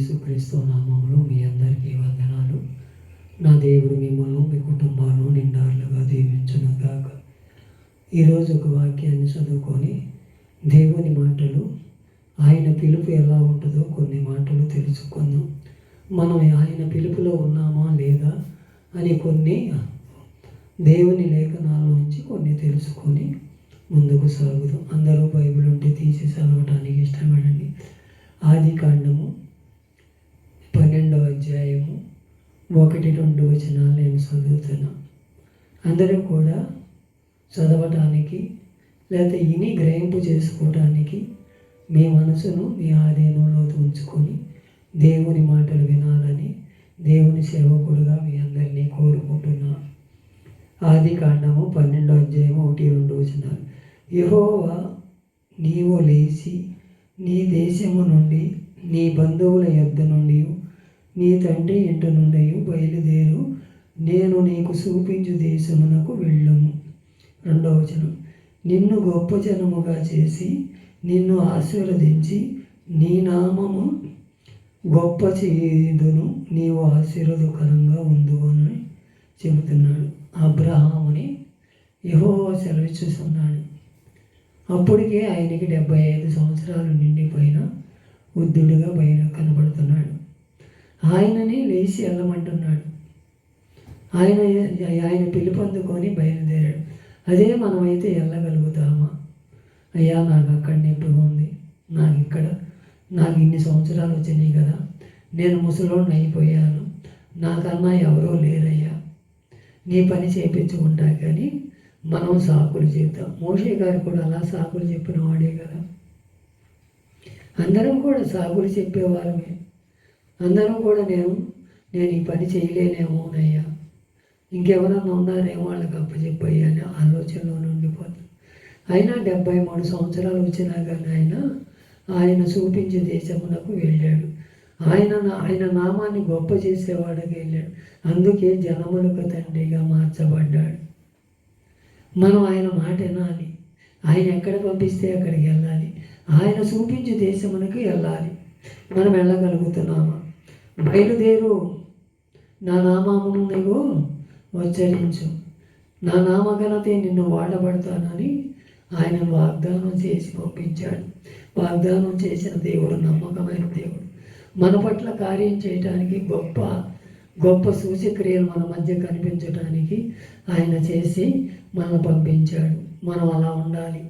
యేసుక్రీస్తు నామములో మీ అందరికీ వందనాలు. నా దేవుడు మిమ్మల్ని మీ కుటుంబాలను నిండారులుగా దీవించునుగాక. ఈరోజు ఒక వాక్యాన్ని చదువుకొని దేవుని మాటలు, ఆయన పిలుపు ఎలా ఉంటుందో కొన్ని మాటలు తెలుసుకుందాం. మనం ఆయన పిలుపులో ఉన్నామా లేదా అని కొన్ని దేవుని లేఖనాల నుంచి కొన్ని తెలుసుకొని ముందుకు సాగుదాం. అందరూ బైబిల్ ఉంటే తీసి చదవడానికి ఇష్టపడండి. ఆదికాండము 12వ అధ్యాయము 1-2 వచనాలు నేను చదువుతున్నా. అందరూ కూడా చదవటానికి లేదా ఇని గ్రహింపు చేసుకోవడానికి మీ మనసును మీ ఆధీనంలో ఉంచుకొని దేవుని మాటలు వినాలని దేవుని సేవకుడుగా మీ అందరినీ కోరుకుంటున్నాను. ఆదికాండము 12వ అధ్యాయము 1-2 వచనాలు. యెహోవా, నీవు లేచి నీ దేశము నుండి, నీ బంధువుల యొద్ద నుండి, నీ తండ్రి ఇంటి నుండి బయలుదేరు, నేను నీకు చూపించు దేశమునకు వెళ్ళుము. 2వ వచనం. నిన్ను గొప్ప జనముగా చేసి నిన్ను ఆశీర్వదించి నీ నామము గొప్ప చేయుదును, నీవు ఆశీర్వాదకరంగా ఉండు అని చెబుతున్నాడు. అబ్రహాముని యెహోవా సెలవిస్తున్నాడు. అప్పటికే ఆయనకి 75 సంవత్సరాలు నిండిపోయిన వృద్ధుడిగా కనబడుతున్నాడు. ఆయనని లేచి వెళ్ళమంటున్నాడు. ఆయన పిలుపు అందుకొని బయలుదేరాడు. అదే మనమైతే వెళ్ళగలుగుతామా? అయ్యా, నాకు అక్కడ నొప్పిగా ఉంది, నాకు ఇన్ని సంవత్సరాలు వచ్చినాయి కదా, నేను ముసలోడిని అయిపోయాను, నాకన్నా ఎవరో లేరయ్యా, నీ పని చేయించుకుంటా కానీ మనం సాకులు చెప్తాం. మోషే గారు కూడా అలా సాకులు చెప్పిన వాడే కదా. అందరం కూడా సాకులు చెప్పేవారమే. అందరం కూడా నేను ఈ పని చేయలేనేమోనయ్యా, ఇంకెవరన్నా ఉన్నారేమో వాళ్ళకి అప్పచెప్పయ్యా అని ఆలోచనలో ఉండిపోతాం. అయినా 73 సంవత్సరాలు వచ్చినా కానీ ఆయన చూపించే దేశమునకు వెళ్ళాడు. ఆయన నామాన్ని గొప్ప చేసేవాడికి వెళ్ళాడు. అందుకే జనములకు తండ్రిగా మార్చబడ్డాడు. మనం ఆయన మాట వినాలి. ఆయన ఎక్కడ పంపిస్తే అక్కడికి వెళ్ళాలి. ఆయన చూపించే దేశమునకు వెళ్ళాలి. మనం వెళ్ళగలుగుతున్నామా? బయలుదేరు, నా నామమును నీవు ఉచ్చరించు, నా నామఘనతే నిన్ను వాడబడతానని ఆయన వాగ్దానం చేసి పంపించాడు. వాగ్దానం చేసిన దేవుడు నమ్మకమైన దేవుడు. మన పట్ల కార్యం చేయడానికి గొప్ప సూచక్రియలు మన మధ్య కనిపించడానికి ఆయన చేసి మనల్ని పంపించాడు. మనం అలా ఉండాలి.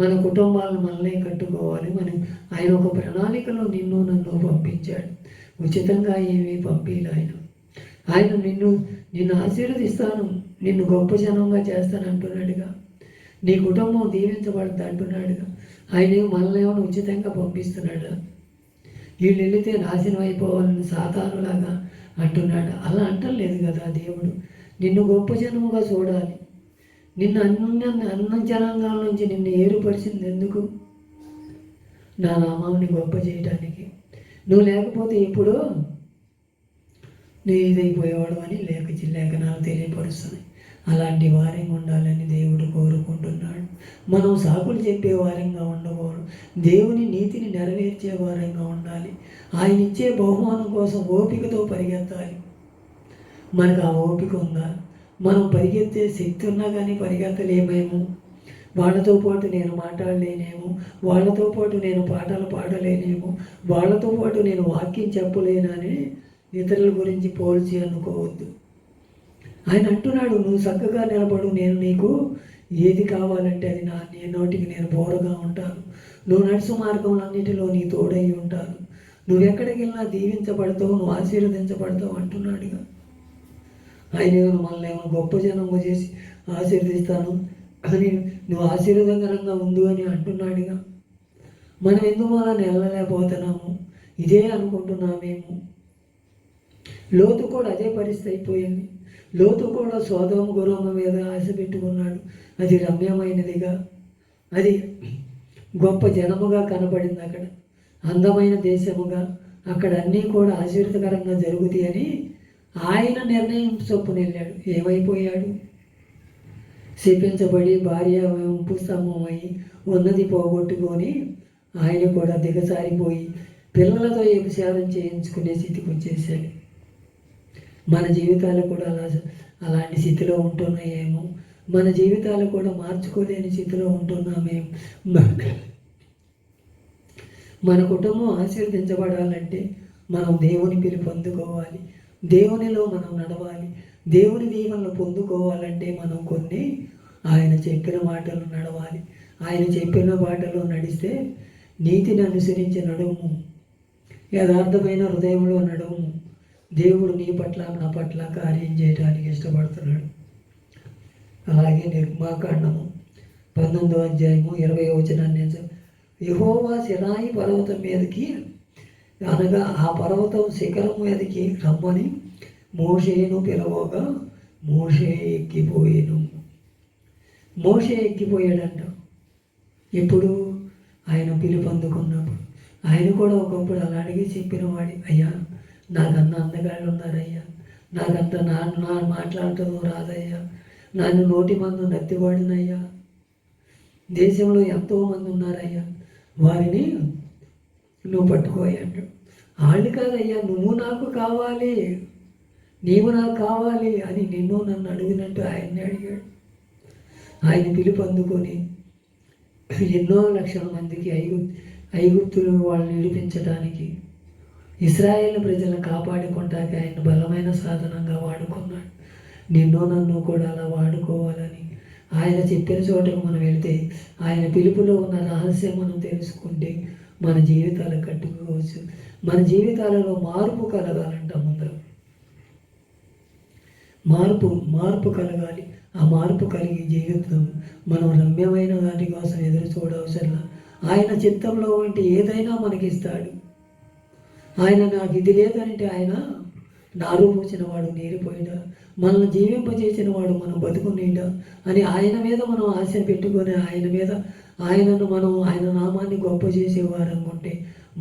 మన కుటుంబాలను మనల్ని కట్టుకోవాలి. ఆయన ఒక ప్రణాళికలో నన్ను పంపించాడు. ఉచితంగా ఏమీ పంపిలే ఆయన నిన్ను ఆశీర్వదిస్తాను, నిన్ను గొప్ప జనంగా చేస్తాను అంటున్నాడుగా. నీ కుటుంబం దీవించబడుతుంది అంటున్నాడుగా. ఆయన మనల్ని ఏమైనా ఉచితంగా పంపిస్తున్నాడా? వీళ్ళు వెళితే నాశనం అయిపోవాలని సాతానులాగా అంటున్నాడు. అలా అంటలేదు కదా దేవుడు. నిన్ను గొప్ప జనముగా చూడాలి. నిన్ను అన్ని జనాంగాల నుంచి నిన్ను ఏర్పరిచింది ఎందుకు? నా నామాన్ని గొప్ప చేయడానికి. నువ్వు లేకపోతే ఇప్పుడు నువ్వు ఇదైపోయేవాడు అని లేఖనాలు తెలియపరుస్తున్నాయి. అలాంటి వారంగా ఉండాలని దేవుడు కోరుకుంటున్నాడు. మనం సాకులు చెప్పే వారంగా ఉండకూడదు. దేవుని నీతిని నెరవేర్చే వారంగా ఉండాలి. ఆయన ఇచ్చే బహుమానం కోసం ఓపికతో పరిగెత్తాలి. మనకు ఆ ఓపిక ఉందా? మనం పరిగెత్తే శక్తి ఉన్నా కానీ పరిగెత్తలేమేమో. వాళ్ళతో పాటు నేను మాట్లాడలేనేమో, వాళ్ళతో పాటు నేను పాటలు పాడలేనేమో, వాళ్ళతో పాటు నేను వాక్యం చెప్పలేనని ఇతరుల గురించి పోల్చి అనుకోవద్దు. ఆయన అంటున్నాడు, నువ్వు చక్కగా నిలబడు, నేను నీకు ఏది కావాలంటే అది నీ నోటికి నేను బోరగా ఉంటాను. నువ్వు నడుచు మార్గంలన్నిటిలో నీ తోడై ఉంటాను. నువ్వు ఎక్కడికి వెళ్ళినా దీవించబడతావు, నువ్వు ఆశీర్వదించబడతావు అంటున్నాడుగా. ఆయన మనల్ని ఏమైనా గొప్ప జనంగా చేసి ఆశీర్వదిస్తాను అని నువ్వు ఆశీర్వాదకరంగా ఉండు అని అంటున్నాడుగా. మనం ఎందుకు అలా వెళ్ళలేకపోతున్నాము? ఇదే అనుకుంటున్నామేమో. లోతు కూడా అదే పరిస్థితి అయిపోయింది. లోతు కూడా సొదొమ గొమొర్రా మీద ఆశ పెట్టుకున్నాడు. అది రమ్యమైనదిగా, అది గొప్ప జనముగా కనపడింది. అక్కడ అందమైన దేశముగా, అక్కడ అన్నీ కూడా ఆశీర్వదకరంగా జరుగుతాయని ఆయన నిర్ణయం చొప్పున వెళ్ళాడు. ఏమైపోయాడు? శపించబడి భార్య పుస్తమమై ఉన్నది పోగొట్టుకొని ఆయన కూడా దిగసారిపోయి పిల్లలతో వ్యభిచారం చేయించుకునే స్థితికి వచ్చేసాడు. మన జీవితాలు కూడా అలాంటి స్థితిలో ఉంటున్నాయేమో, మన జీవితాలు కూడా మార్చుకోలేని స్థితిలో ఉంటున్నామేమో. మన కుటుంబం ఆశీర్వదించబడాలంటే మనం దేవుని పిలుపు అందుకోవాలి, దేవునిలో మనం నడవాలి. దేవుని దీవెనలు పొందుకోవాలంటే మనం కొన్ని ఆయన చెప్పిన మాటలు నడవాలి. ఆయన చెప్పిన బాటలో నడిస్తే నీతిని అనుసరించి నడుము, యథార్థమైన హృదయంలో నడుము. దేవుడు నీ పట్ల నా పట్ల కార్యం చేయడానికి ఇష్టపడుతున్నాడు. అలాగే నిర్మాకాండము 19వ అధ్యాయము 20వ వచనాన్ని యెహోవా సినాయి పర్వతం మీదకి, అనగా ఆ పర్వతం శిఖరం మీదకి రమ్మని మోషేను పిలవగా మోషే ఎక్కిపోయాను. మోషే ఎక్కిపోయాడంట. ఎప్పుడు? ఆయన పిలుపు అందుకున్నప్పుడు. ఆయన కూడా ఒకప్పుడు అలాగే చెప్పిన వాడి, అయ్యా నాకన్న అందగాళ్ళు ఉన్నారయ్యా, నాకంత నా మాట్లాడటం రాదయ్యా, నన్ను నోటి మందు నత్తివాడినయ్యా, దేశంలో ఎంతోమంది ఉన్నారయ్యా, వారిని నువ్వు పట్టుకోయండు. వాళ్ళు కాదయ్యా, నువ్వు నాకు కావాలి, నీవు నాకు కావాలి అని నిన్ను నన్ను అడిగినట్టు ఆయన్ని అడిగాడు. ఆయన పిలుపు అందుకొని ఎన్నో లక్షల మందికి ఐగుప్తులు వాళ్ళని విడిపించడానికి, ఇశ్రాయేలు ప్రజలను కాపాడుకుంటాక ఆయన బలమైన సాధనంగా వాడుకున్నాడు. నిన్ను నన్ను కూడా అలా వాడుకోవాలని ఆయన చెప్పిన చోటకు మనం వెళితే, ఆయన పిలుపులో ఉన్న రహస్యం మనం తెలుసుకుంటే మన జీవితాలు కట్టుకోవచ్చు. మన జీవితాలలో మార్పు కలగాలంట. ముందర మార్పు కలగాలి. ఆ మార్పు కలిగి జీవితం మనం రమ్యమైన వాటి కోసం ఎదురు చూడవసరం. ఆయన చిత్తంలో ఉంటే ఏదైనా మనకి ఇస్తాడు. ఆయన నాకు ఇది లేదంటే ఆయన నారు పోసిన వాడు నీరిపోయినా, మనల్ని జీవింపజేసిన వాడు మనం బతుకునేడా అని ఆయన మీద మనం ఆశ పెట్టుకొని ఆయన నామాన్ని గొప్ప చేసేవారు అనుకుంటే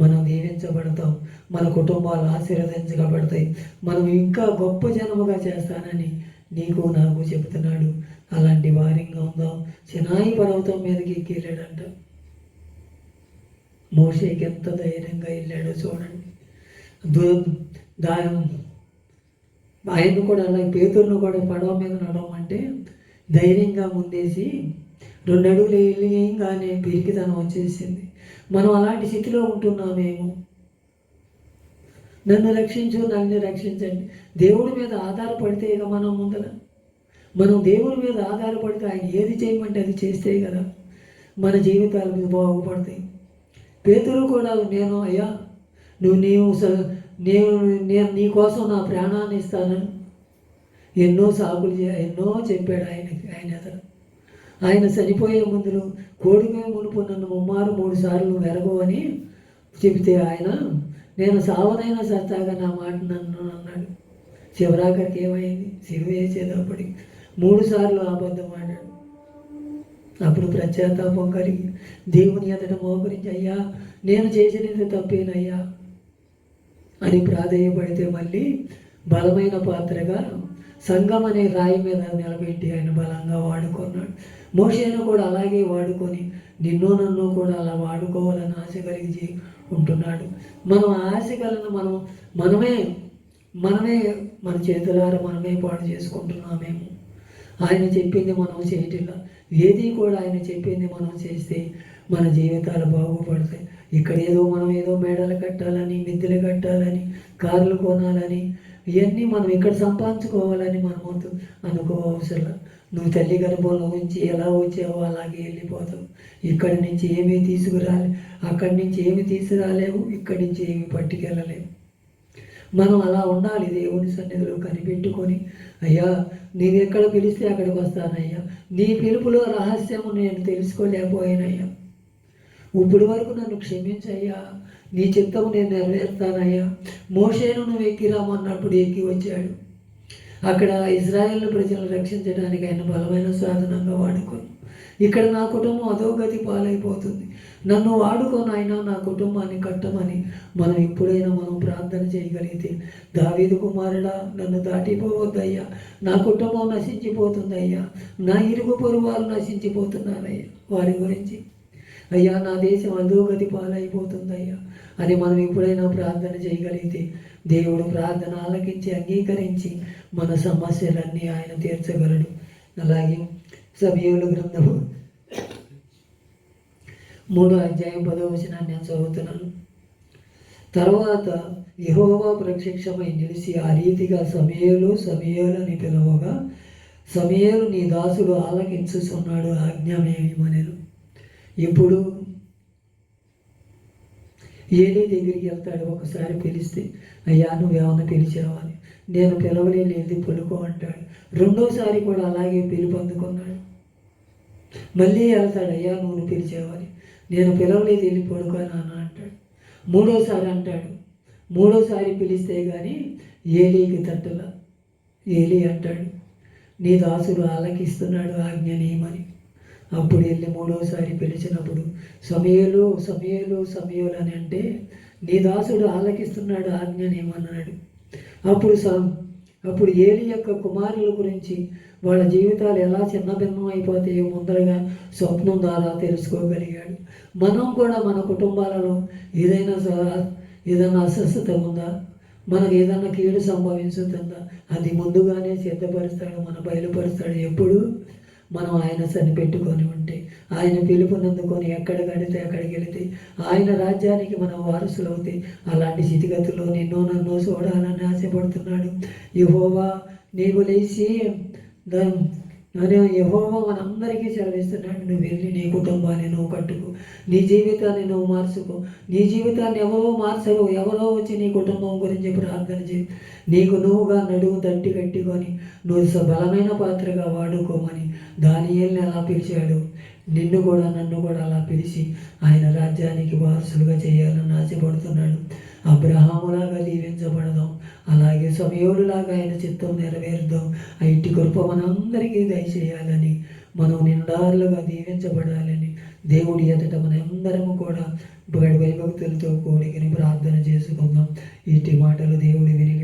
మనం దీవించబడతాం. మన కుటుంబాలు ఆశీర్వదించబడతాయి. మనం ఇంకా గొప్ప జనముగా చేస్తానని నీకు నాకు చెబుతున్నాడు. అలాంటి వారిగా ఉందాం. సినాయి పర్వతం మీదకి ఎక్కిళ్ళాడంట. మోషేకి ఎంత ధైర్యంగా వెళ్ళాడో చూడండి. ఆయన కూడా అలాగే పేతురును కూడా పడవ మీద నడవమంటే ధైర్యంగా ముందేసి 2 అడుగులు వెళ్ళగానే పిరికితనం వచ్చేసింది. మనం అలాంటి స్థితిలో ఉంటున్నామేమో. నన్ను రక్షించు, నన్ను రక్షించండి. దేవుడి మీద ఆధారపడితే ఇక మనం దేవుడి మీద ఆధారపడితే ఆయన ఏది చేయమంటే అది చేస్తే కదా మన జీవితాలు బాగుపడతాయి. పేతురు కూడా అయ్యా నేను నీ కోసం నా ప్రాణాన్ని ఇస్తాను ఎన్నో చెప్పాడు ఆయన అతను. ఆయన చనిపోయే ముందులో కోడిమే మునుపు నన్ను 3 సార్లు వెరగు అని చెబితే ఆయన నేను సావనైనా సత్తాగా నా మాట నన్ను అన్నాడు. చివరాఖరికి ఏమైంది? సిలువ వేసేటప్పటికి 3 సార్లు అబద్ధం ఆడాడు. అప్పుడు పశ్చాత్తాపం కలిగి దేవుని ఎదుట మోకరించి, అయ్యా నేను చేసినది తప్పేనయ్యా అని ప్రాధేయపడితే మళ్ళీ బలమైన పాత్రగా సంఘం అనే రాయి మీద నిలబెట్టి ఆయన బలంగా వాడుకున్నాడు. మోషేను కూడా అలాగే వాడుకొని నిన్ను నన్ను కూడా అలా వాడుకోవాలని ఆశ కలిగి ఉంటున్నాడు. మనం ఆశ కలిగిన మనమే మన చేతులారా మనమే పాడు చేసుకుంటున్నామేమో. ఆయన చెప్పింది మనం చేయటిలా. ఏది కూడా ఆయన చెప్పింది మనం చేస్తే మన జీవితాలు బాగుపడతాయి. ఇక్కడ మనం ఏదో మేడలు కట్టాలని, మిద్దెలు కట్టాలని, కార్లు కొనాలని, ఇవన్నీ మనం ఇక్కడ సంపాదించుకోవాలని మనము అనుకోవసరం. నువ్వు తల్లి గర్భంలో నుంచి ఎలా వచ్చావో అలాగే వెళ్ళిపోతావు. ఇక్కడి నుంచి ఏమీ తీసుకురాలే, అక్కడి నుంచి ఏమి తీసుకురాలేవు, ఇక్కడి నుంచి ఏమి పట్టుకెళ్ళలేవు. మనం అలా ఉండాలి. దేవుని సన్నిధిలో కనిపెట్టుకొని, అయ్యా నేను ఎక్కడ పిలిస్తే అక్కడికి వస్తానయ్యా, నీ పిలుపులో రహస్యము నేను తెలుసుకోలేకపోయానయ్యా, ఇప్పుడు వరకు నన్ను క్షమించయ్యా, నీ చిత్తము నేను నెరవేరుతానయ్యా. మోషేను నువ్వు ఎక్కిరామన్నప్పుడు ఎక్కి వచ్చాడు. అక్కడ ఇశ్రాయేలు ప్రజలను రక్షించడానికి ఆయన బలమైన సాధనంగా వాడుకొని, ఇక్కడ నా కుటుంబం అధోగతి పాలైపోతుంది, నన్ను వాడుకొని ఆయన నా కుటుంబాన్ని కట్టమని మనం ఎప్పుడైనా ప్రార్థన చేయగలిగితే, దావీదు కుమారుడా నన్ను దాటిపోవద్దయ్యా, నా కుటుంబం నశించిపోతుందయ్యా, నా ఇరుగు పొరుగు వారు నశించిపోతున్నారయ్యా, వారి గురించి అయ్యా నా దేశం అధోగతి పాలైపోతుందయ్యా, అది మనం ఎప్పుడైనా ప్రార్థన చేయగలిగితే దేవుడు ప్రార్థన ఆలకించి అంగీకరించి మన సమస్యలన్నీ ఆయన తీర్చగలడు. అలాగే సమూయేలు గ్రంథము 3వ అధ్యాయం 10వ వచనాన్ని నేను చదువుతున్నాను. తర్వాత యెహోవా ప్రత్యక్షమై నిలిచి ఆ రీతిగా సమూయేలు సమూయేలు అని పిలవగా, సమూయేలు నీ దాసుడు ఆలకించుచున్నాడు, ఆజ్ఞామేమనెను. ఇప్పుడు ఏలీ దగ్గరికి వెళ్తాడు. ఒకసారి పిలిస్తే, అయ్యా నువ్వేమన్నా పిలిచావా అని. నేను పిలవలేదు పలుకో అంటాడు. రెండోసారి కూడా అలాగే పిలుపు అందుకున్నాడు. మళ్ళీ వెళ్తాడు, అయ్యా నువ్వు పిలిచావని. నేను పిలవలేదు, వెళ్ళి పడుకో నాన్న అంటాడు. మూడోసారి అంటాడు. మూడోసారి పిలిస్తే కానీ ఏలీకి తట్టల. ఏలీ అంటాడు, నీ దాసుడు ఆలకిస్తున్నాడు, ఆజ్ఞనేమని. అప్పుడు వెళ్ళి మూడోసారి పిలిచినప్పుడు సమూయేలు సమూయేలు సమూయేలు అని అంటే, నీ దాసుడు ఆలకిస్తున్నాడు, ఆజ్ఞనేమన్నాడు. అప్పుడు ఏలీ యొక్క కుమారుల గురించి వాళ్ళ జీవితాలు ఎలా చిన్నభిన్నం అయిపోతాయో ముందరగా స్వప్నం ద్వారా తెలుసుకోగలిగాడు. మనం కూడా మన కుటుంబాలలో ఏదైనా అస్వస్థత ఉందా, మనకు ఏదైనా కీడు సంభవించుతుందా, అది ముందుగానే సిద్ధపరుస్తాడు, మన బయలుపరుస్తాడు. ఎప్పుడు మనం ఆయన సరిపెట్టుకొని ఉంటే, ఆయన పిలుపునందుకొని ఎక్కడ గడితే అక్కడికి వెళితే ఆయన రాజ్యానికి మనం వారసులు అవుతాయి. అలాంటి స్థితిగతుల్లో నిన్ను నన్ను చూడాలని ఆశపడుతున్నాడు యెహోవా. నీవు లేచి యెహోవా మనందరికీ సెలవిస్తున్నాడు, నువ్వు వెళ్ళి నీ కుటుంబాన్ని నువ్వు కట్టుకో, నీ జీవితాన్ని నువ్వు మార్చుకో. నీ జీవితాన్ని ఎవరో మార్చరు, ఎవరో వచ్చి నీ కుటుంబం గురించి ప్రార్థన చేయి. నీకు నువ్వుగా నడుము తట్టి కట్టుకొని నువ్వు బలమైన పాత్రగా వాడుకోమని దానియేలుని అలా పిలిచాడు. నిన్ను కూడా నన్ను కూడా అలా పిలిచి ఆయన రాజ్యానికి వారసులుగా చేయాలని ఆశపడుతున్నాడు. అబ్రహాములాగా దీవించబడదాం, అలాగే సమూయేలులాగా ఆయన చిత్తం నెరవేరుదాం. ఇట్టి కృప మనందరికీ దయచేయాలని, మనం నిండారులుగా దీవించబడాలని దేవుడి ఎదుట మనందరము కూడా భయభక్తులతో కూడికని ప్రార్థన చేసుకుందాం. ఇట్టి మాటలు దేవుడి విని